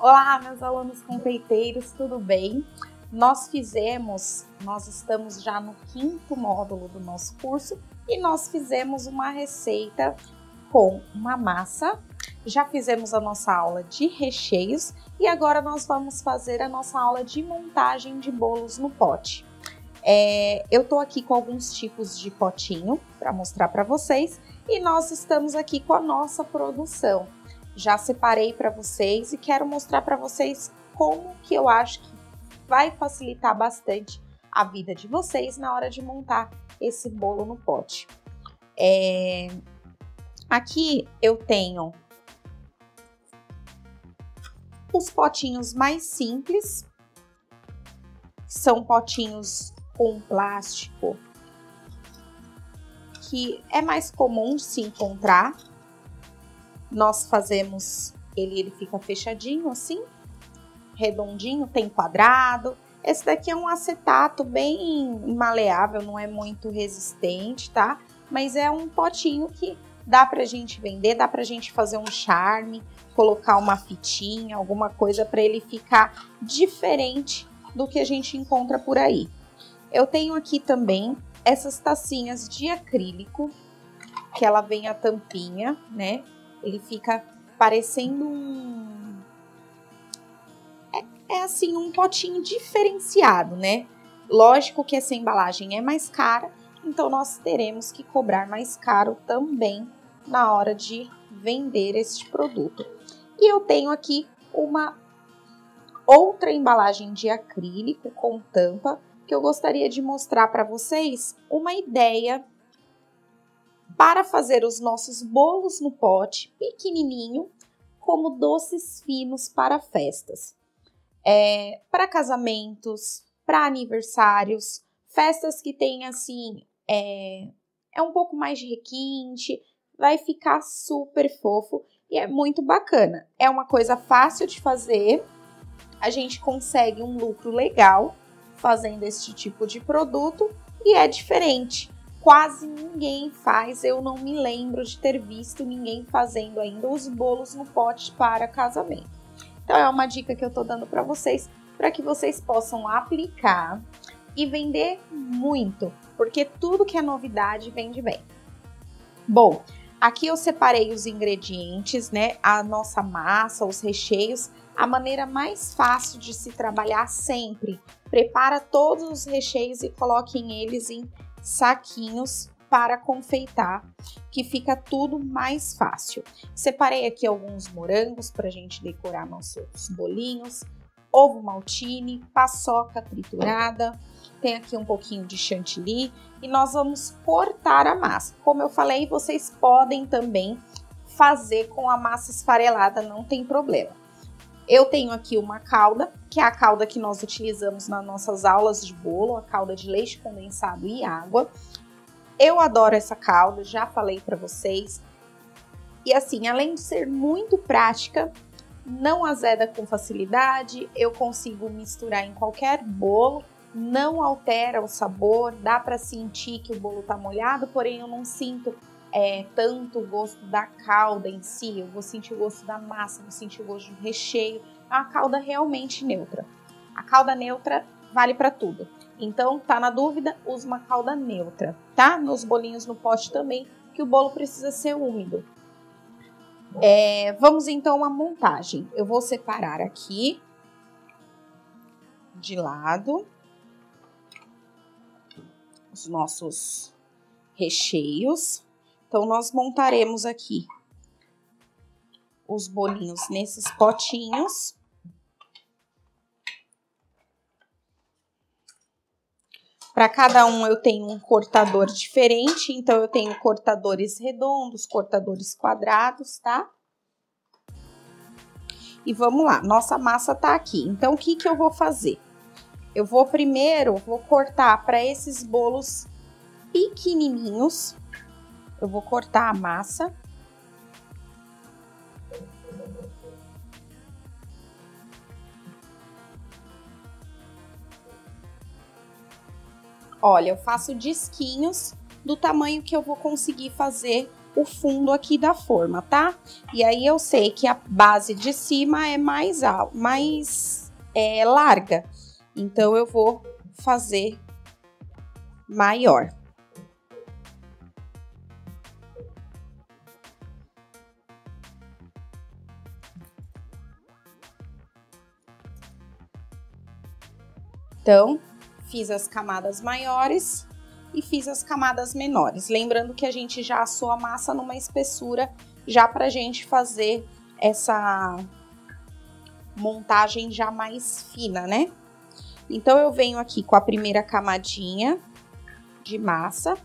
Olá, meus alunos confeiteiros, tudo bem? Nós estamos já no 5º módulo do nosso curso e nós fizemos uma receita com uma massa, já fizemos a nossa aula de recheios e agora nós vamos fazer a nossa aula de montagem de bolos no pote. Eu tô aqui com alguns tipos de potinho para mostrar para vocês e nós estamos aqui com a nossa produção. Já separei para vocês e quero mostrar para vocês como que eu acho que vai facilitar bastante a vida de vocês na hora de montar esse bolo no pote. Aqui eu tenho os potinhos mais simples, são potinhos com plástico que é mais comum de se encontrar. Nós fazemos ele fica fechadinho assim, redondinho, tem quadrado. Esse daqui é um acetato bem maleável, não é muito resistente, tá? Mas é um potinho que dá pra gente vender, dá pra gente fazer um charme, colocar uma fitinha, alguma coisa para ele ficar diferente do que a gente encontra por aí. Eu tenho aqui também essas tacinhas de acrílico, que ela vem a tampinha, né? Ele fica parecendo assim, um potinho diferenciado, né? Lógico que essa embalagem é mais cara, então nós teremos que cobrar mais caro também na hora de vender este produto. E eu tenho aqui uma outra embalagem de acrílico com tampa, que eu gostaria de mostrar para vocês uma ideia para fazer os nossos bolos no pote pequenininho, como doces finos para festas. Para casamentos, para aniversários, festas que tem assim, um pouco mais de requinte, vai ficar super fofo e é muito bacana. É uma coisa fácil de fazer, a gente consegue um lucro legal fazendo esse tipo de produto e é diferente. Quase ninguém faz, eu não me lembro de ter visto ninguém fazendo ainda os bolos no pote para casamento. Então é uma dica que eu tô dando para vocês, para que vocês possam aplicar e vender muito, porque tudo que é novidade vende bem. Bom, aqui eu separei os ingredientes, né? A nossa massa, os recheios, a maneira mais fácil de se trabalhar sempre. Prepara todos os recheios e coloquem eles em saquinhos para confeitar, que fica tudo mais fácil. Separei aqui alguns morangos para a gente decorar nossos bolinhos, ovo maltine, paçoca triturada, tem aqui um pouquinho de chantilly e nós vamos cortar a massa. Como eu falei, vocês podem também fazer com a massa esfarelada, não tem problema. Eu tenho aqui uma calda, que é a calda que nós utilizamos nas nossas aulas de bolo, a calda de leite condensado e água. Eu adoro essa calda, já falei para vocês. E assim, além de ser muito prática, não azeda com facilidade, eu consigo misturar em qualquer bolo, não altera o sabor, dá para sentir que o bolo tá molhado, porém eu não sinto tanto o gosto da calda em si, eu vou sentir o gosto da massa, vou sentir o gosto do recheio. É uma calda realmente neutra. A calda neutra vale para tudo. Então, tá na dúvida, use uma calda neutra, tá? Nos bolinhos no pote também, que o bolo precisa ser úmido. Vamos então à montagem. Eu vou separar aqui de lado os nossos recheios. Então, nós montaremos aqui os bolinhos nesses potinhos. Para cada um eu tenho um cortador diferente, então eu tenho cortadores redondos, cortadores quadrados, tá? E vamos lá, nossa massa tá aqui. Então, o que que eu vou fazer? Eu vou cortar para esses bolos pequenininhos. Eu vou cortar a massa. Olha, eu faço disquinhos do tamanho que eu vou conseguir fazer o fundo aqui da forma, tá? E aí eu sei que a base de cima é mais larga, então eu vou fazer maior. Então, fiz as camadas maiores e fiz as camadas menores. Lembrando que a gente já assou a massa numa espessura já pra gente fazer essa montagem já mais fina, né? Então, eu venho aqui com a primeira camadinha de massa.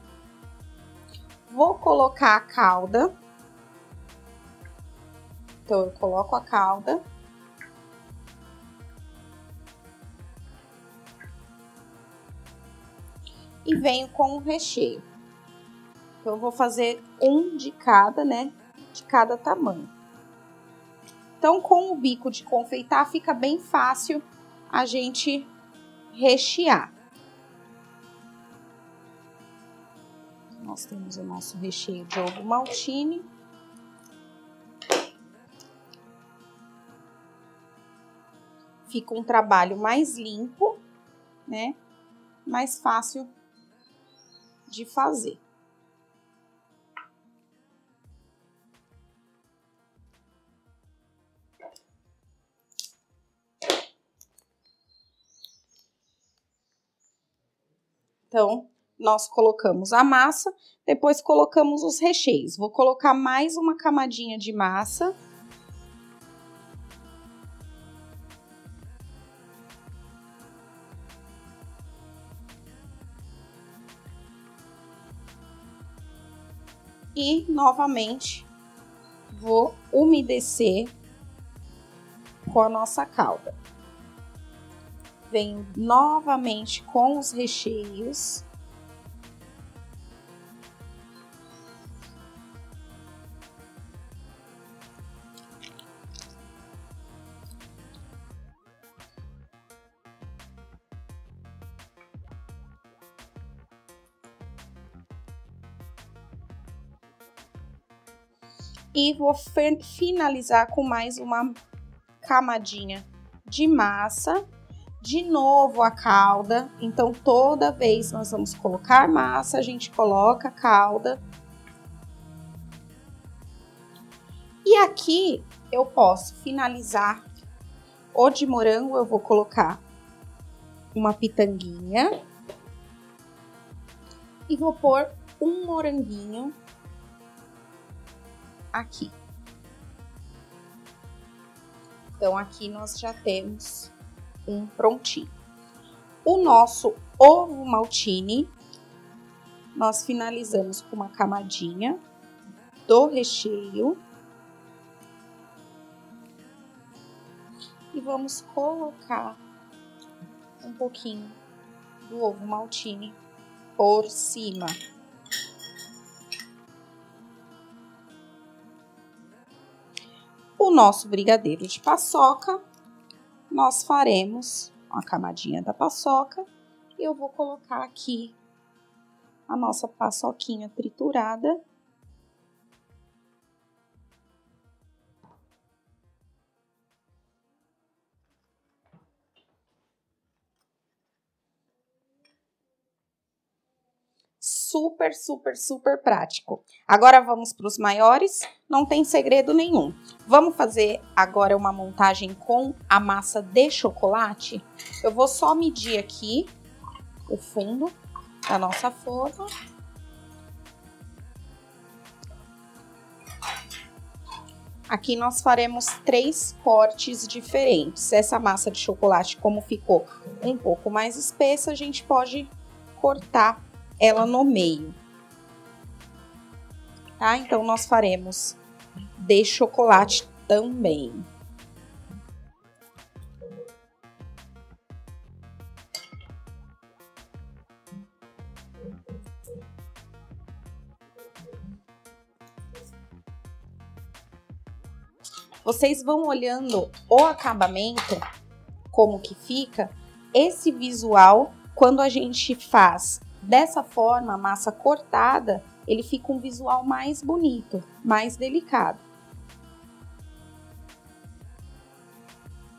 Vou colocar a calda. Então, eu coloco a calda. E venho com o recheio. Então, eu vou fazer um de cada, né? De cada tamanho. Então, com o bico de confeitar, fica bem fácil a gente rechear. Nós temos o nosso recheio de ovo maltine. Fica um trabalho mais limpo, né? Mais fácil de fazer. Então, nós colocamos a massa, depois colocamos os recheios. Vou colocar mais uma camadinha de massa. E, novamente, vou umedecer com a nossa calda. Venho novamente com os recheios. E vou finalizar com mais uma camadinha de massa. De novo a calda. Então, toda vez nós vamos colocar massa, a gente coloca a calda. E aqui eu posso finalizar o de morango, eu vou colocar uma pitanguinha. E vou pôr um moranguinho aqui. Então, aqui nós já temos um prontinho. O nosso ovo maltine, nós finalizamos com uma camadinha do recheio. E vamos colocar um pouquinho do ovo maltine por cima. O nosso brigadeiro de paçoca, nós faremos uma camadinha da paçoca e eu vou colocar aqui a nossa paçoquinha triturada. Super, super, super prático. Agora vamos para os maiores, não tem segredo nenhum. Vamos fazer agora uma montagem com a massa de chocolate. Eu vou só medir aqui o fundo da nossa forma. Aqui nós faremos 3 cortes diferentes. Essa massa de chocolate, como ficou um pouco mais espessa, a gente pode cortar ela no meio, tá? Então, nós faremos de chocolate também. Vocês vão olhando o acabamento, como que fica, esse visual, quando a gente faz dessa forma, a massa cortada, ele fica um visual mais bonito, mais delicado.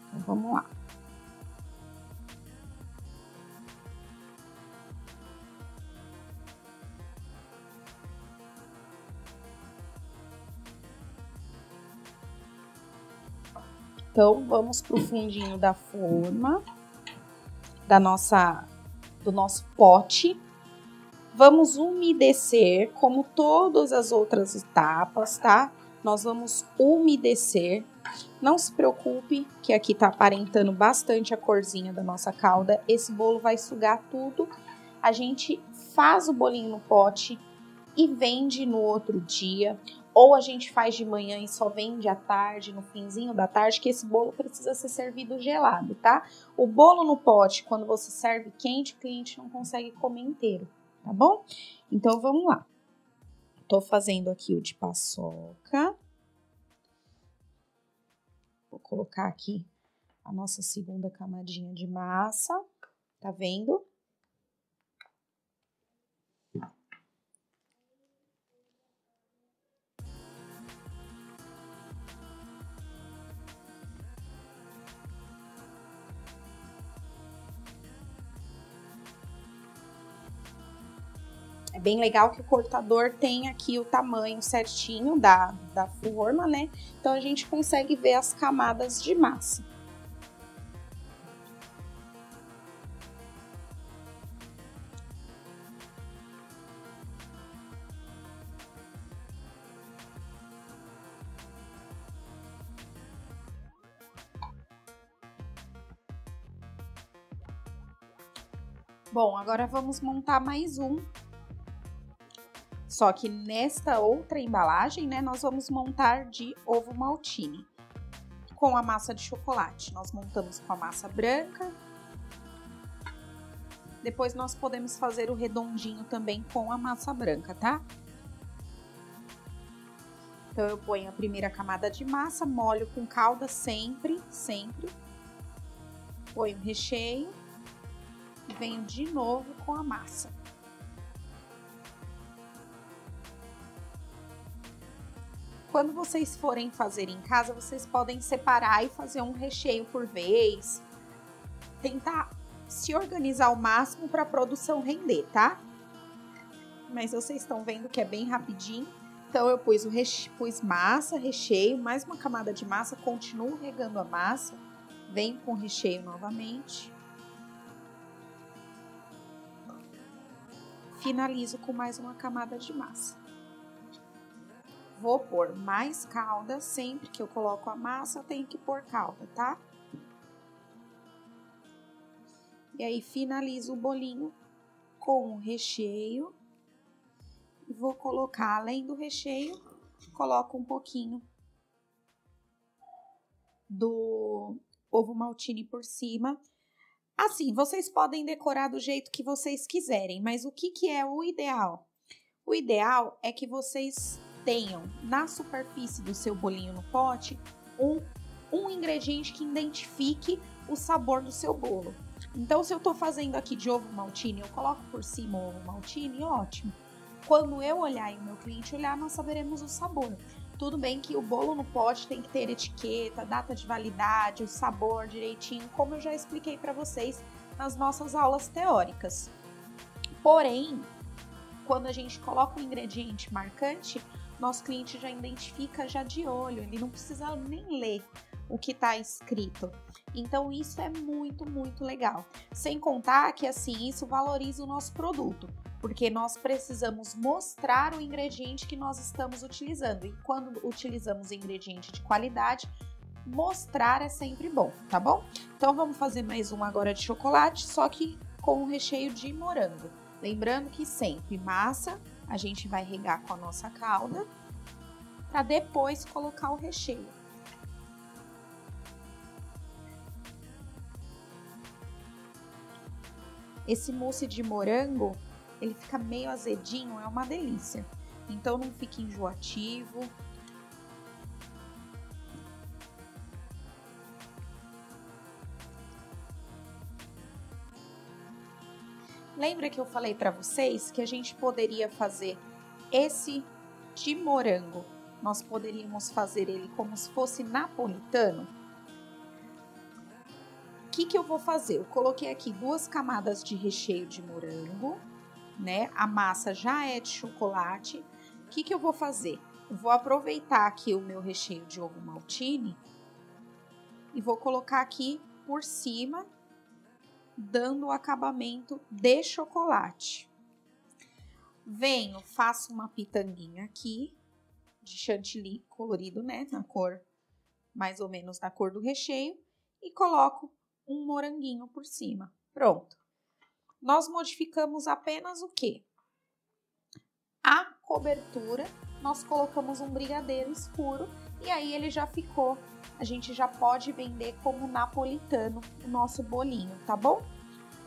Então, vamos lá. Então, vamos pro fundinho da forma, do nosso pote. Vamos umedecer, como todas as outras etapas, tá? Nós vamos umedecer. Não se preocupe, que aqui tá aparentando bastante a corzinha da nossa calda. Esse bolo vai sugar tudo. A gente faz o bolinho no pote e vende no outro dia. Ou a gente faz de manhã e só vende à tarde, no finzinho da tarde, que esse bolo precisa ser servido gelado, tá? O bolo no pote, quando você serve quente, o cliente não consegue comer inteiro, tá bom? Então, vamos lá. Tô fazendo aqui o de paçoca. Vou colocar aqui a nossa segunda camadinha de massa, tá vendo? É bem legal que o cortador tem aqui o tamanho certinho da forma, né? Então, a gente consegue ver as camadas de massa. Bom, agora vamos montar mais um. Só que nesta outra embalagem, né, nós vamos montar de ovo maltine com a massa de chocolate. Nós montamos com a massa branca. Depois nós podemos fazer o redondinho também com a massa branca, tá? Então, eu ponho a primeira camada de massa, molho com calda sempre. Ponho o recheio e venho de novo com a massa. Quando vocês forem fazer em casa, vocês podem separar e fazer um recheio por vez. Tentar se organizar ao máximo para a produção render, tá? Mas vocês estão vendo que é bem rapidinho. Então, eu pus massa, recheio, mais uma camada de massa, continuo regando a massa. Venho com o recheio novamente. Finalizo com mais uma camada de massa. Vou pôr mais calda, sempre que eu coloco a massa, eu tenho que pôr calda, tá? E aí, finalizo o bolinho com o recheio. E vou colocar, além do recheio, coloco um pouquinho do ovo maltine por cima. Assim, vocês podem decorar do jeito que vocês quiserem, mas o que é o ideal? O ideal é que vocês tenham na superfície do seu bolinho no pote um ingrediente que identifique o sabor do seu bolo. Então, se eu tô fazendo aqui de ovo maltine, eu coloco por cima o ovo maltine, ótimo. Quando eu olhar e o meu cliente olhar, nós saberemos o sabor. Tudo bem que o bolo no pote tem que ter etiqueta, data de validade, o sabor direitinho, como eu já expliquei para vocês nas nossas aulas teóricas. Porém, quando a gente coloca um ingrediente marcante, nosso cliente já identifica já de olho, ele não precisa nem ler o que está escrito. Então, isso é muito, muito legal. Sem contar que, assim, isso valoriza o nosso produto, porque nós precisamos mostrar o ingrediente que nós estamos utilizando. E quando utilizamos ingrediente de qualidade, mostrar é sempre bom, tá bom? Então, vamos fazer mais um agora de chocolate, só que com o recheio de morango. Lembrando que sempre massa, a gente vai regar com a nossa calda, para depois colocar o recheio. Esse mousse de morango, ele fica meio azedinho, é uma delícia. Então, não fica enjoativo. Lembra que eu falei para vocês que a gente poderia fazer Esse de morango, nós poderíamos fazer ele como se fosse napolitano. O que eu vou fazer? Eu coloquei aqui 2 camadas de recheio de morango, né? A massa já é de chocolate. O que eu vou fazer? Eu vou aproveitar aqui o meu recheio de ovo maltine e vou colocar aqui por cima, dando o acabamento de chocolate. Venho, faço uma pitanguinha aqui de chantilly colorido, né? Na cor, mais ou menos da cor do recheio, e coloco um moranguinho por cima. Pronto. Nós modificamos apenas o quê? A cobertura, nós colocamos um brigadeiro escuro e aí ele já ficou. A gente já pode vender como napolitano o nosso bolinho, tá bom?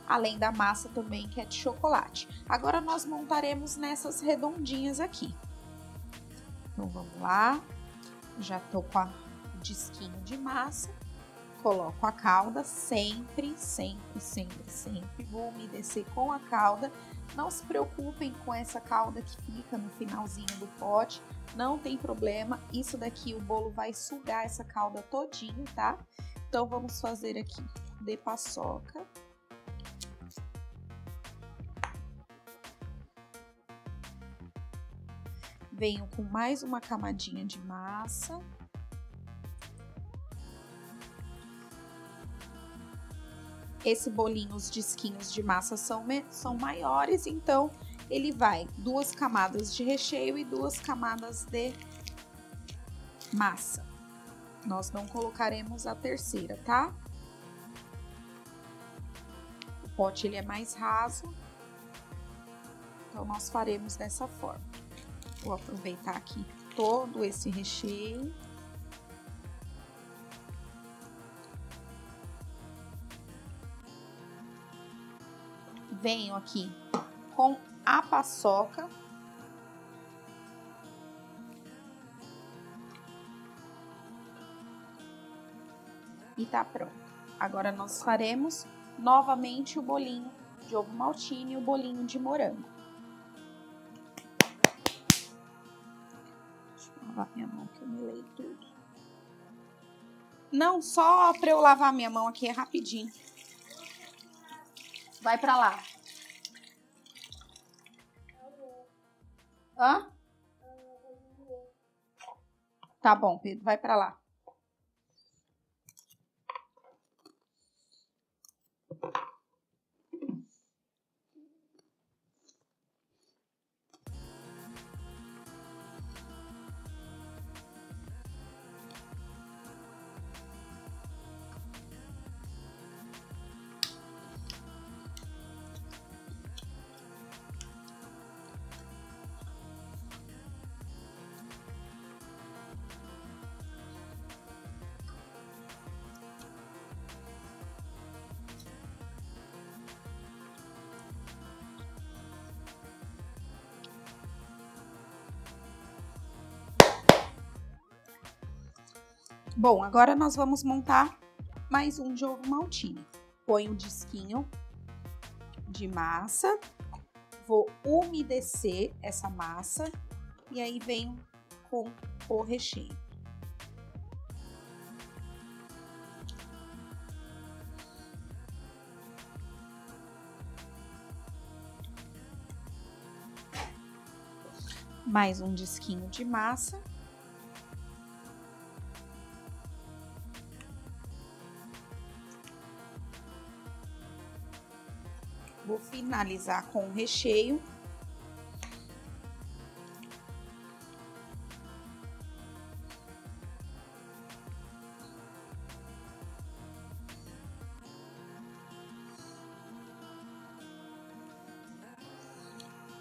Além da massa também, que é de chocolate. Agora nós montaremos nessas redondinhas aqui. Então vamos lá. Já tô com o disquinho de massa. Coloco a calda, sempre vou umedecer com a calda. Não se preocupem com essa calda que fica no finalzinho do pote, não tem problema. Isso daqui, o bolo vai sugar essa calda todinho, tá? Então, vamos fazer aqui de paçoca. Venho com mais uma camadinha de massa. Esse bolinho, os disquinhos de massa são maiores, então ele vai 2 camadas de recheio e 2 camadas de massa. Nós não colocaremos a terceira, tá? O pote ele é mais raso, então nós faremos dessa forma. Vou aproveitar aqui todo esse recheio. Venho aqui com a paçoca. E tá pronto. Agora nós faremos novamente o bolinho de ovo maltine e o bolinho de morango. Deixa eu lavar minha mão que eu melei tudo. Não, só pra eu lavar minha mão aqui é rapidinho. Vai pra lá. Hã? Tá bom, Pedro, vai pra lá. Bom, agora nós vamos montar mais um de ovo maltine. Põe um disquinho de massa, vou umedecer essa massa e aí venho com o recheio. Mais um disquinho de massa. Vou finalizar com o recheio.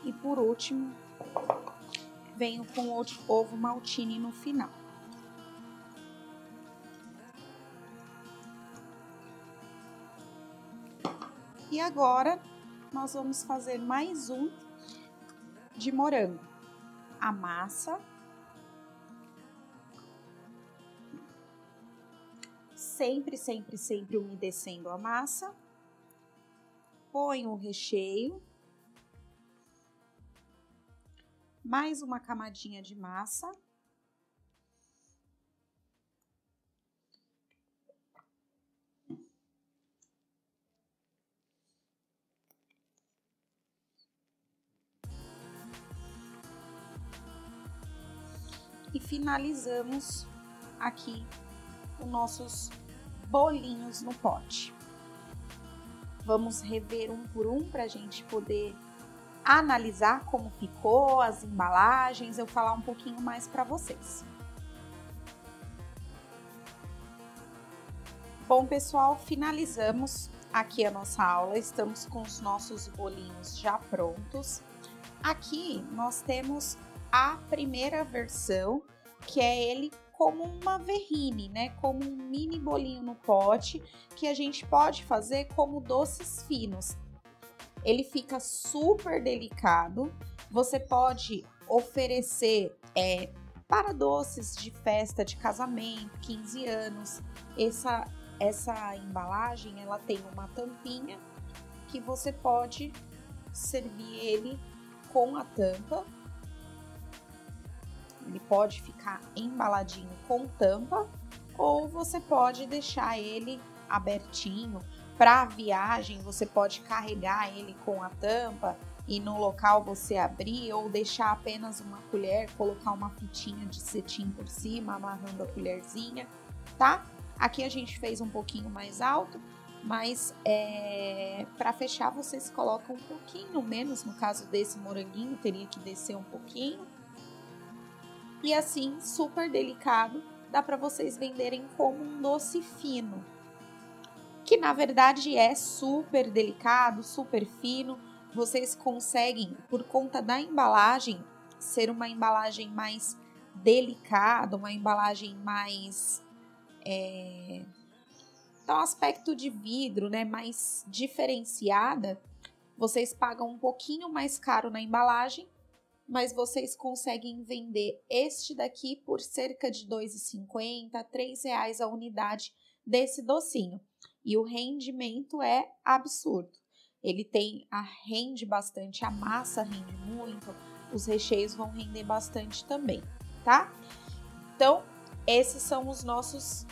E por último, venho com o ovo maltine no final. E agora, nós vamos fazer mais um de morango. A massa. Sempre umedecendo a massa. Põe o recheio. mais uma camadinha de massa. E finalizamos aqui os nossos bolinhos no pote. Vamos rever um por um para a gente poder analisar como ficou, as embalagens, eu falar um pouquinho mais para vocês. Bom, pessoal, finalizamos aqui a nossa aula, estamos com os nossos bolinhos já prontos. Aqui nós temos a primeira versão, que é ele como uma verrine, né? Como um mini bolinho no pote, que a gente pode fazer como doces finos. Ele fica super delicado, você pode oferecer para doces de festa de casamento, 15 anos. Essa embalagem, ela tem uma tampinha que você pode servir ele com a tampa. Ele pode ficar embaladinho com tampa ou você pode deixar ele abertinho. Para viagem, você pode carregar ele com a tampa e no local você abrir ou deixar apenas uma colher, colocar uma fitinha de cetim por cima, amarrando a colherzinha, tá? Aqui a gente fez um pouquinho mais alto, mas para fechar vocês colocam um pouquinho menos, no caso desse moranguinho teria que descer um pouquinho. E assim, super delicado, dá para vocês venderem como um doce fino, que na verdade é super delicado, super fino. Vocês conseguem, por conta da embalagem, ser uma embalagem mais delicada, uma embalagem mais... tem um aspecto de vidro, né, mais diferenciada. Vocês pagam um pouquinho mais caro na embalagem, mas vocês conseguem vender este daqui por cerca de R$ 2,50, R$ 3,00 a unidade desse docinho. E o rendimento é absurdo. Ele rende bastante, a massa rende muito, os recheios vão render bastante também, tá? Então, esses são os nossos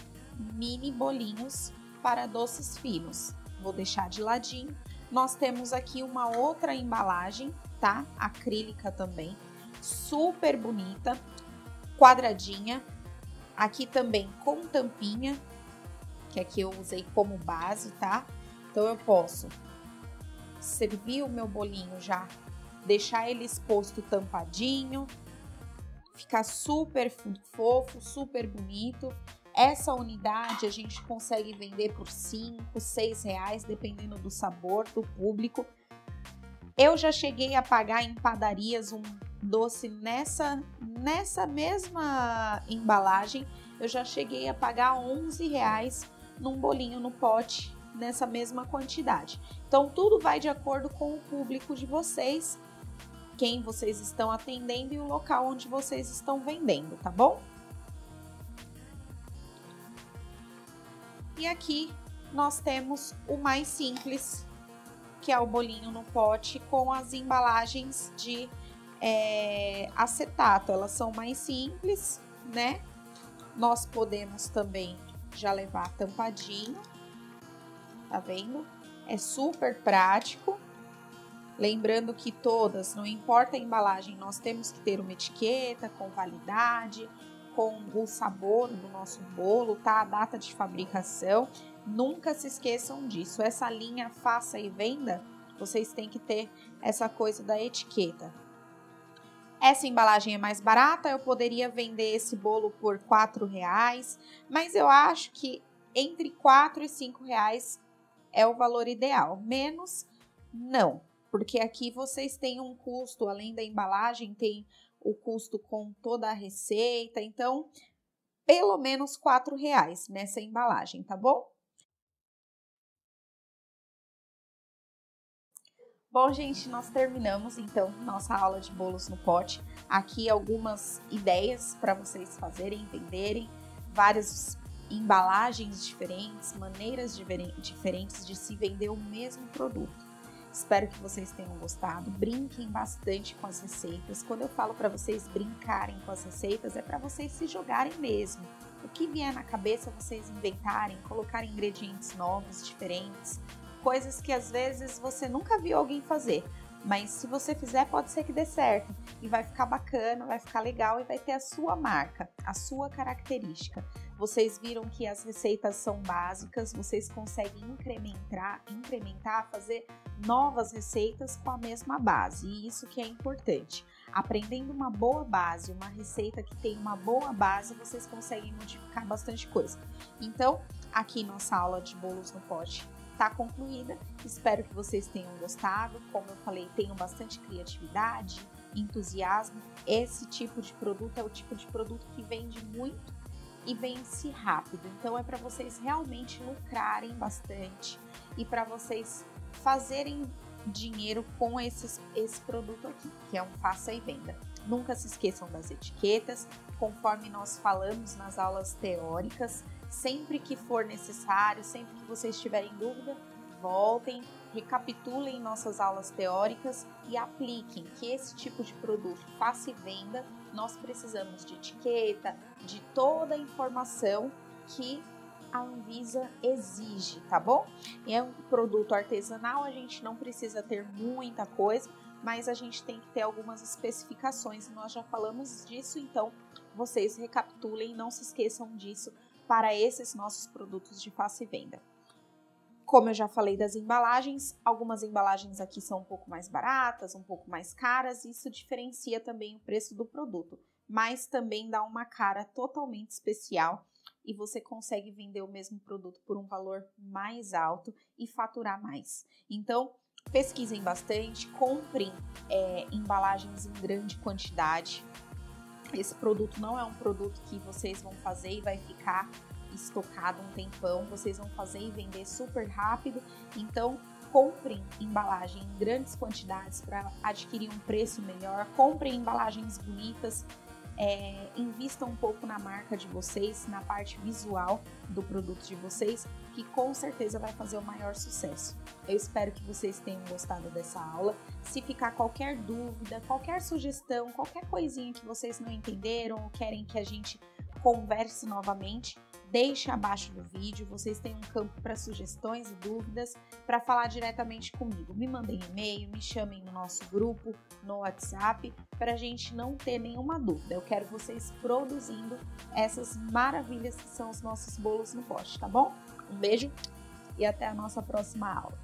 mini bolinhos para doces finos. Vou deixar de ladinho. Nós temos aqui uma outra embalagem, tá? Acrílica também, super bonita, quadradinha. Aqui também com tampinha, que aqui eu usei como base, tá? Então eu posso servir o meu bolinho já, deixar ele exposto tampadinho, ficar super fofo, super bonito. Essa unidade a gente consegue vender por R$ 5, R$ 6,00, dependendo do sabor do público. Eu já cheguei a pagar em padarias um doce nessa mesma embalagem. Eu já cheguei a pagar R$ 11,00 num bolinho no pote, nessa mesma quantidade. Então, tudo vai de acordo com o público de vocês, quem vocês estão atendendo e o local onde vocês estão vendendo, tá bom? E aqui nós temos o mais simples, que é o bolinho no pote com as embalagens de acetato. Elas são mais simples, né? Nós podemos também já levar tampadinho, tá vendo? É super prático. Lembrando que todas, não importa a embalagem, nós temos que ter uma etiqueta com validade, com o sabor do nosso bolo, tá? A data de fabricação. Nunca se esqueçam disso. Essa linha faça e venda, vocês têm que ter essa coisa da etiqueta. Essa embalagem é mais barata, eu poderia vender esse bolo por R$ 4,00, mas eu acho que entre R$ 4 e R$ 5,00 é o valor ideal. Menos, não, porque aqui vocês têm um custo, além da embalagem, tem o custo com toda a receita, então, pelo menos R$ 4,00 nessa embalagem, tá bom? Bom, gente, nós terminamos, então, nossa aula de bolos no pote. Aqui algumas ideias para vocês fazerem, entenderem, várias embalagens diferentes, maneiras diferentes de se vender o mesmo produto. Espero que vocês tenham gostado. Brinquem bastante com as receitas. Quando eu falo para vocês brincarem com as receitas, é para vocês se jogarem mesmo. O que vier na cabeça, vocês inventarem, colocarem ingredientes novos, diferentes, coisas que às vezes você nunca viu alguém fazer. Mas se você fizer, pode ser que dê certo e vai ficar bacana, vai ficar legal e vai ter a sua marca, a sua característica. Vocês viram que as receitas são básicas, vocês conseguem incrementar, fazer novas receitas com a mesma base, e isso que é importante. Aprendendo uma boa base, uma receita que tem uma boa base, vocês conseguem modificar bastante coisa. Então, aqui nossa aula de bolos no pote está concluída. Espero que vocês tenham gostado. Como eu falei, tenham bastante criatividade, entusiasmo. Esse tipo de produto é o tipo de produto que vende muito e vence rápido. Então é para vocês realmente lucrarem bastante e para vocês fazerem dinheiro com esse produto aqui, que é um faça e venda. Nunca se esqueçam das etiquetas, conforme nós falamos nas aulas teóricas. Sempre que for necessário, sempre que vocês tiverem dúvida, voltem, recapitulem nossas aulas teóricas e apliquem que esse tipo de produto faça e venda, nós precisamos de etiqueta, de toda a informação que a Anvisa exige, tá bom? É um produto artesanal, a gente não precisa ter muita coisa, mas a gente tem que ter algumas especificações e nós já falamos disso, então vocês recapitulem, não se esqueçam disso para esses nossos produtos de faça e venda. Como eu já falei das embalagens, algumas embalagens aqui são um pouco mais baratas, um pouco mais caras, isso diferencia também o preço do produto, mas também dá uma cara totalmente especial e você consegue vender o mesmo produto por um valor mais alto e faturar mais. Então, pesquisem bastante, comprem embalagens em grande quantidade. Esse produto não é um produto que vocês vão fazer e vai ficar estocado um tempão, vocês vão fazer e vender super rápido, então comprem embalagem em grandes quantidades para adquirir um preço melhor, comprem embalagens bonitas, invistam um pouco na marca de vocês, na parte visual do produto de vocês, que com certeza vai fazer o maior sucesso. Eu espero que vocês tenham gostado dessa aula. Se ficar qualquer dúvida, qualquer sugestão, qualquer coisinha que vocês não entenderam ou querem que a gente converse novamente, deixe abaixo do vídeo, vocês têm um campo para sugestões e dúvidas, para falar diretamente comigo. Me mandem e-mail, me chamem no nosso grupo, no WhatsApp, para a gente não ter nenhuma dúvida. Eu quero vocês produzindo essas maravilhas que são os nossos bolos no pote, tá bom? Um beijo e até a nossa próxima aula.